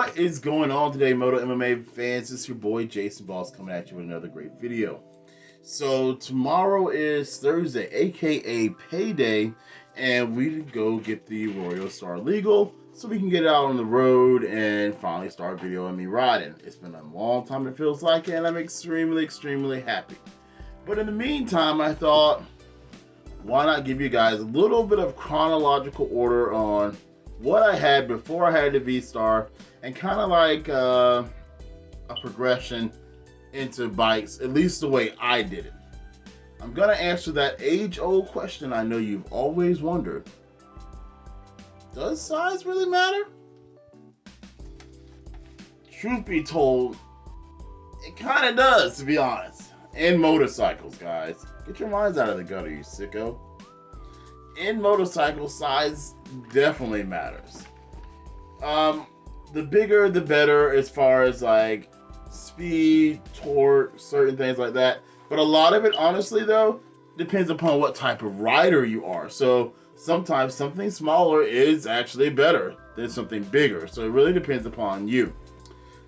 What is going on today, Moto MMA fans? It's your boy Jason Balls coming at you with another great video. So tomorrow is Thursday, aka payday, and we go get the Royal Star legal so we can get out on the road and finally start videoing me riding. It's been a long time, it feels like, and I'm extremely happy. But in the meantime, I thought, why not give you guys a little bit of chronological order on what I had before I had the V-Star, and kind of like a progression into bikes, at least the way I did it. I'm gonna answer that age-old question I know you've always wondered. Does size really matter? Truth be told, it kind of does, to be honest. In motorcycles, guys. Get your minds out of the gutter, you sicko. In motorcycles, size definitely matters. The bigger the better as far as like speed, torque, certain things like that. But a lot of it, honestly though, depends upon what type of rider you are. So sometimes something smaller is actually better than something bigger. So it really depends upon you.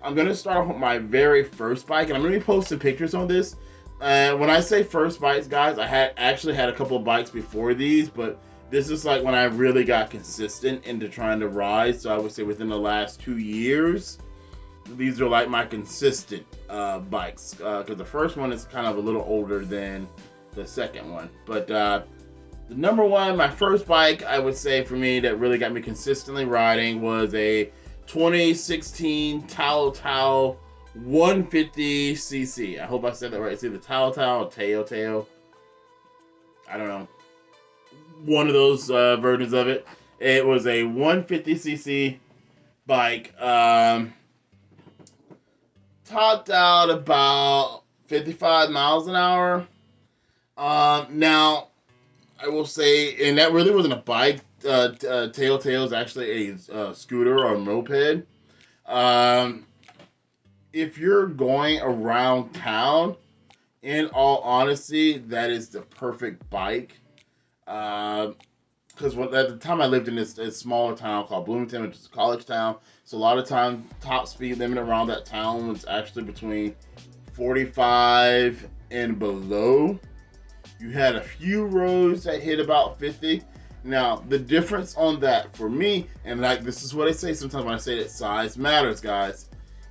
I'm going to start off with my very first bike, and I'm going to be posting pictures on this. When I say first bikes, guys, I actually had a couple of bikes before these, but this is like when I really got consistent into trying to ride. So I would say within the last 2 years, these are like my consistent bikes. Because the first one is kind of a little older than the second one. But the number one, my first bike, I would say for me that really got me consistently riding was a 2016 Tao 150cc. I hope I said that right. It's either Tao or Teo. I don't know. One of those versions of it. It was a 150cc bike. Topped out about 55 miles an hour. Now, I will say, and that really wasn't a bike. Teo is actually a scooter or a moped. If you're going around town, in all honesty, that is the perfect bike. Because at the time I lived in this smaller town called Bloomington, which is a college town. So a lot of times, top speed limit around that town was actually between 45 and below. You had a few roads that hit about 50. Now, the difference on that for me, and like this is what I say sometimes when I say that size matters, guys.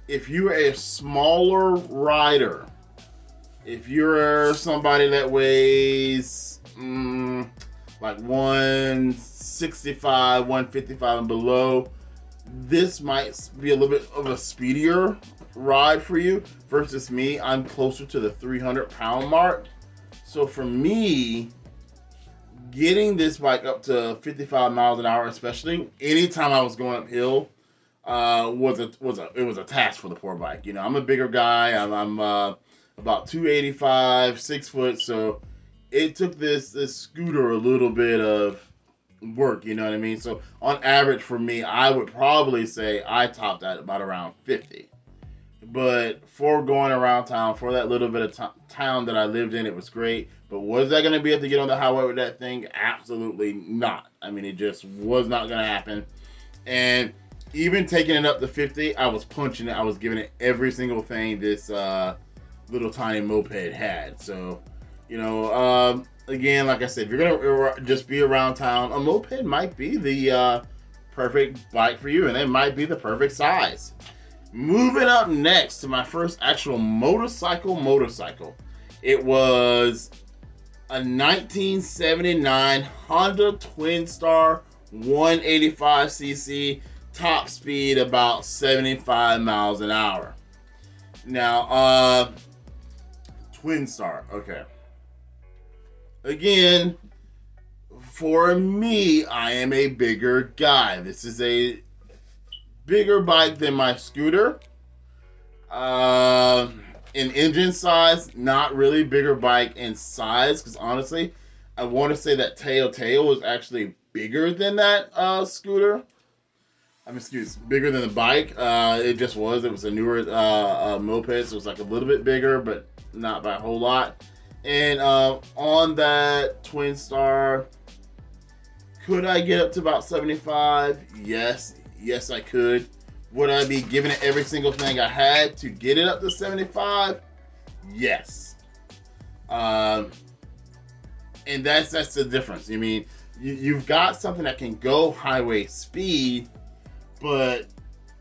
If you're a smaller rider, if you're somebody that weighs like 165, 155 and below, this might be a little bit of a speedier ride for you versus me. I'm closer to the 300-pound mark. So for me, getting this bike up to 55 miles an hour, especially anytime I was going uphill, was a task for the poor bike. You know, I'm a bigger guy. I'm about 285, 6 foot. So it took this scooter a little bit of work. You know what I mean? So on average for me, I would probably say I topped at about around 50. But for going around town, for that little bit of town that I lived in, it was great. But was that going to be able to get on the highway with that thing? Absolutely not. I mean, it just was not going to happen. And even taking it up to 50, I was punching it. I was giving it every single thing this little tiny moped had. So, you know, again, like I said, if you're going to just be around town, a moped might be the perfect bike for you. And it might be the perfect size. Moving up next to my first actual motorcycle. It was a 1979 Honda Twin Star 185cc, top speed about 75 miles an hour. Now, Twin Star, okay. Again, for me, I am a bigger guy. This is a bigger bike than my scooter. In engine size, not really bigger bike in size, because honestly, I want to say that Teo was actually bigger than that scooter. Bigger than the bike. It just was. It was a newer moped, so it was like a little bit bigger, but not by a whole lot. And on that Twin Star, could I get up to about 75? Yes, I could. Would I be giving it every single thing I had to get it up to 75? Yes. And that's the difference. I mean, you've got something that can go highway speed, but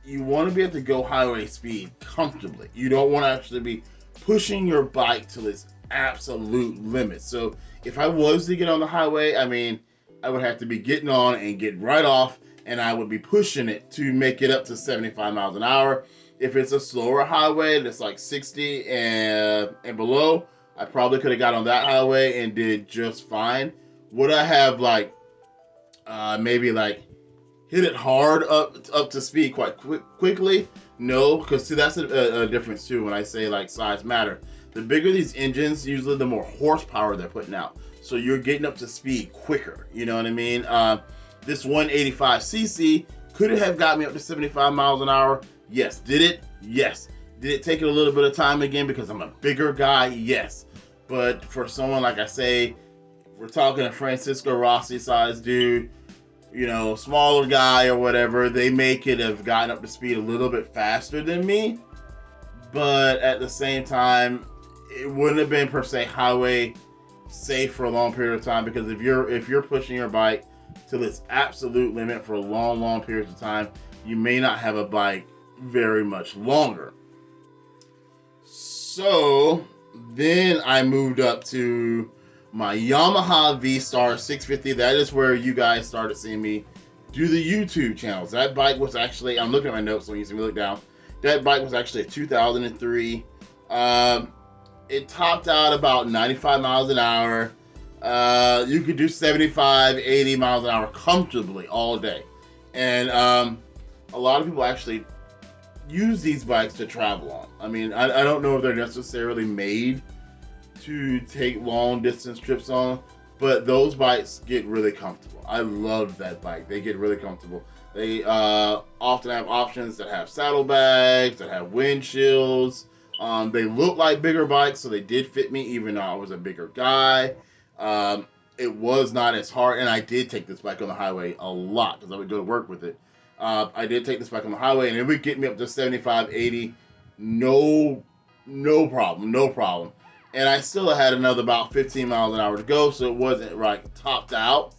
you want to be able to go highway speed comfortably. You don't want to actually be pushing your bike to its absolute limit. So if I was to get on the highway, I mean, I would have to be getting on and getting right off, and I would be pushing it to make it up to 75 miles an hour. If it's a slower highway that's like 60 and below, I probably could have got on that highway and did just fine. Would I have like maybe like hit it hard up to speed quite quickly? No, because see, that's a difference too when I say like size matter. The bigger these engines, usually the more horsepower they're putting out. So you're getting up to speed quicker, you know what I mean? This 185cc could have got me up to 75 miles an hour. Yes. Did it? Yes. Did it take it a little bit of time again because I'm a bigger guy? Yes. But for someone, like I say, we're talking a Francisco Rossi size dude, you know, smaller guy or whatever, they may could have gotten up to speed a little bit faster than me. But at the same time, it wouldn't have been per se highway safe for a long period of time, because if you're pushing your bike to its absolute limit for long periods of time, you may not have a bike very much longer. So then I moved up to my Yamaha V-Star 650. That is where you guys started seeing me do the YouTube channels. That bike was actually, I'm looking at my notes so you see me look down. That bike was actually a 2003. It topped out about 95 miles an hour. You could do 75, 80 miles an hour comfortably all day. And a lot of people actually use these bikes to travel on. I mean, I don't know if they're necessarily made to take long distance trips on, but those bikes get really comfortable. I love that bike. They get really comfortable. They often have options that have saddlebags, that have windshields. They look like bigger bikes, so they did fit me even though I was a bigger guy. It was not as hard, and I did take this bike on the highway a lot because I would go to work with it. I did take this bike on the highway, and it would get me up to 75, 80, no problem. And I still had another about 15 miles an hour to go, so it wasn't like topped out.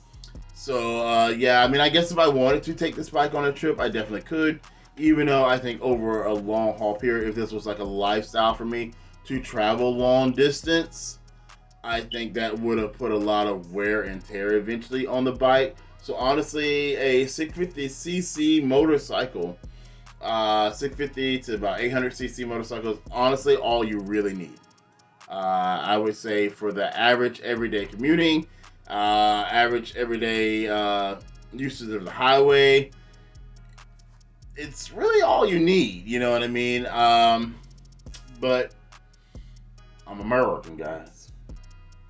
So yeah, I mean, I guess if I wanted to take this bike on a trip, I definitely could. Even though I think over a long haul period, if this was like a lifestyle for me to travel long distance, I think that would have put a lot of wear and tear eventually on the bike. So honestly, a 650cc motorcycle, 650 to about 800cc motorcycles, honestly, all you really need. I would say for the average everyday commuting, average everyday usage of the highway, it's really all you need, you know what I mean? But I'm American, guys.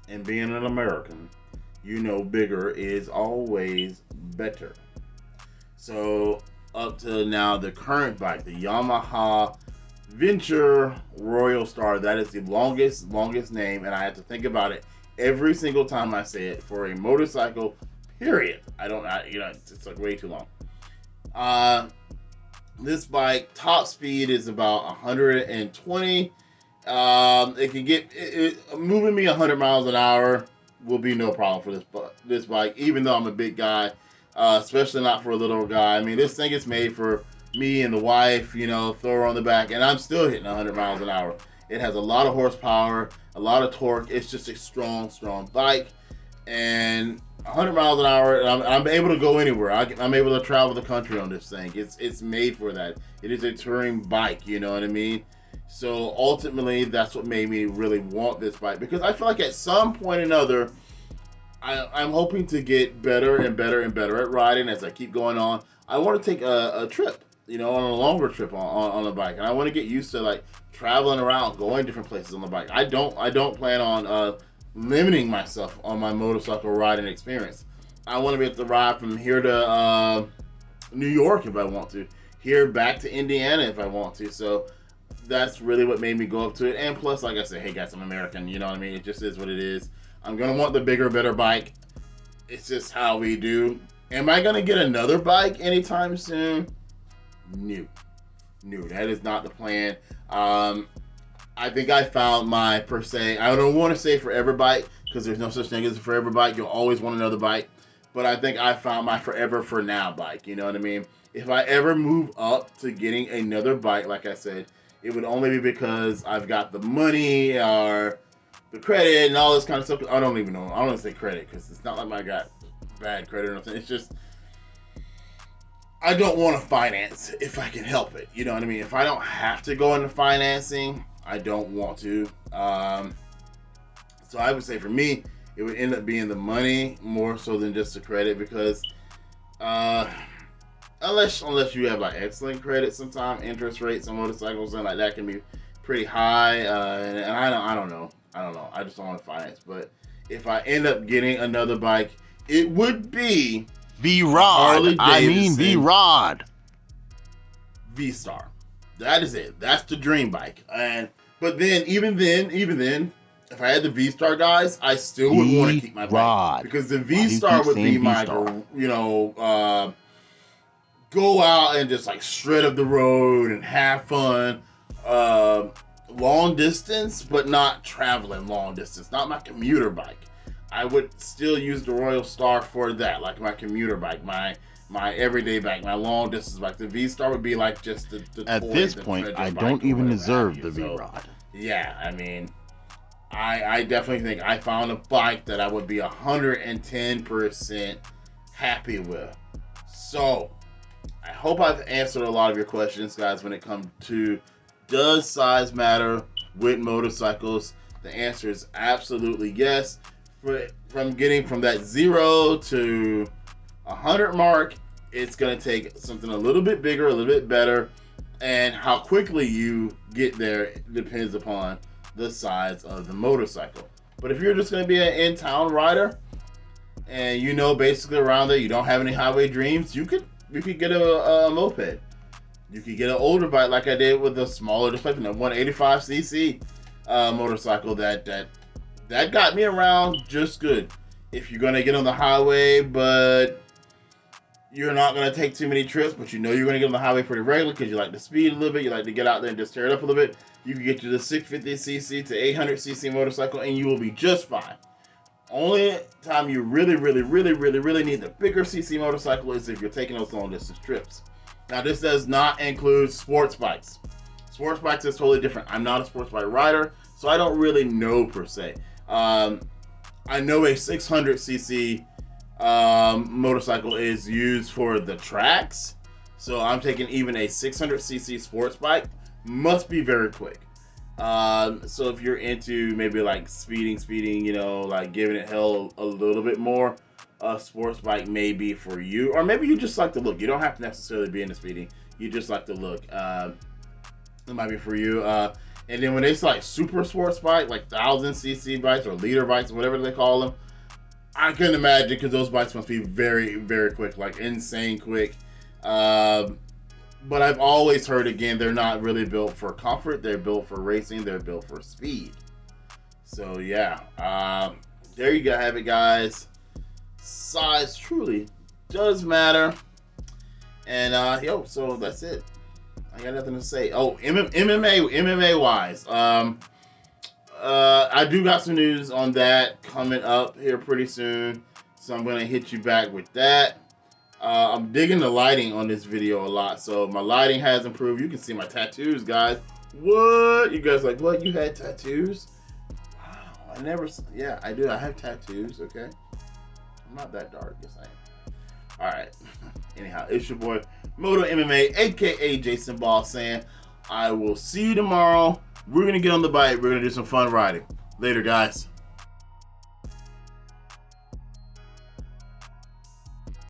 And being an American, you know bigger is always better. So up to now, the current bike, the Yamaha Venture Royal Star, that is the longest name, and I have to think about it every single time I say it for a motorcycle, period. It's like way too long. This bike, top speed is about 120. It can get moving me 100 miles an hour will be no problem for this bike, even though I'm a big guy, especially not for a little guy. I mean, this thing is made for me and the wife, you know, throw her on the back, and I'm still hitting 100 miles an hour. It has a lot of horsepower, a lot of torque. It's just a strong bike, and 100 miles an hour, and I'm able to go anywhere. I'm able to travel the country on this thing. It's made for that. It is a touring bike, you know what I mean? So ultimately, that's what made me really want this bike, because I feel like at some point or another, I'm hoping to get better and better at riding as I keep going on. I want to take a trip, you know, on a longer trip on a bike, and I want to get used to like traveling around, going different places on the bike. I don't plan on limiting myself on my motorcycle riding experience. I want to be able to ride from here to New York if I want to, here back to Indiana if I want to. So that's really what made me go up to it. And plus, like I said, hey guys, I'm American, you know what I mean? It just is what it is. I'm gonna want the bigger, better bike. It's just how we do. Am I gonna get another bike anytime soon? No. No, that is not the plan. I think I found my per se. I don't want to say forever bike because there's no such thing as a forever bike. You'll always want another bike. But I think I found my forever for now bike. You know what I mean? If I ever move up to getting another bike, like I said, it would only be because I've got the money or the credit and all this kind of stuff. I don't even know. I don't want to say credit because it's not like I got bad credit or nothing. It's just I don't want to finance if I can help it. You know what I mean? If I don't have to go into financing, I don't want to. So I would say for me, it would end up being the money more so than just the credit because unless you have like excellent credit, sometimes interest rates on motorcycles and like that can be pretty high. And I don't know. I just don't want to finance. But if I end up getting another bike, it would be V-Rod. I mean V-Rod. V-Star. That is it. That's the dream bike. But then, even then, if I had the V-Star, guys, I still would want to keep my bike because the V-Star would be my, go out and just like shred up the road and have fun, long distance, but not traveling long distance. Not my commuter bike. I would still use the Royal Star for that, like my commuter bike, my everyday bike, my long distance bike. The V-Star would be like just the at toy, this point, I don't even deserve the V-Rod. Yeah, I mean, I definitely think I found a bike that I would be 110% happy with. So, I hope I've answered a lot of your questions, guys, when it comes to does size matter with motorcycles? The answer is absolutely yes. From getting from that 0 to 100 mark, it's going to take something a little bit bigger, a little bit better, and how quickly you get there depends upon the size of the motorcycle. But if you're just going to be an in-town rider, and you know basically around there you don't have any highway dreams, you could get a moped. You could get an older bike like I did with a smaller displacement, a 185cc motorcycle that got me around just good. If you're going to get on the highway, but you're not going to take too many trips, but you know you're going to get on the highway pretty regularly because you like to speed a little bit, you like to get out there and just tear it up a little bit, you can get you the 650cc to 800cc motorcycle and you will be just fine. Only time you really need the bigger cc motorcycle is if you're taking those long distance trips. Now this does not include sports bikes. Sports bikes is totally different. I'm not a sports bike rider, so I don't really know per se. I know a 600cc motorcycle is used for the tracks, so I'm taking even a 600cc sports bike must be very quick. So if you're into maybe like speeding, you know, like giving it hell a little bit more, a sports bike may be for you. Or maybe you just like to look. You don't have to necessarily be into speeding. You just like to look. It might be for you. And then when it's like super sports bike, like 1000cc bikes or liter bikes, whatever they call them, I can imagine because those bikes must be very quick, like insane quick. But I've always heard, again, they're not really built for comfort. They're built for racing. They're built for speed. So, yeah. There you go. Have it, guys. Size truly does matter. And, so that's it. I got nothing to say. Oh, MMA-wise. I do got some news on that coming up here pretty soon. So I'm going to hit you back with that. I'm digging the lighting on this video a lot, so my lighting has improved. You can see my tattoos, guys. What? You guys like, what? You had tattoos? Wow, yeah, I do. I have tattoos, okay? I'm not that dark, yes I am. Alright. Anyhow, it's your boy, Moto MMA, aka Jason Ball, saying, I will see you tomorrow. We're going to get on the bike. We're going to do some fun riding. Later, guys.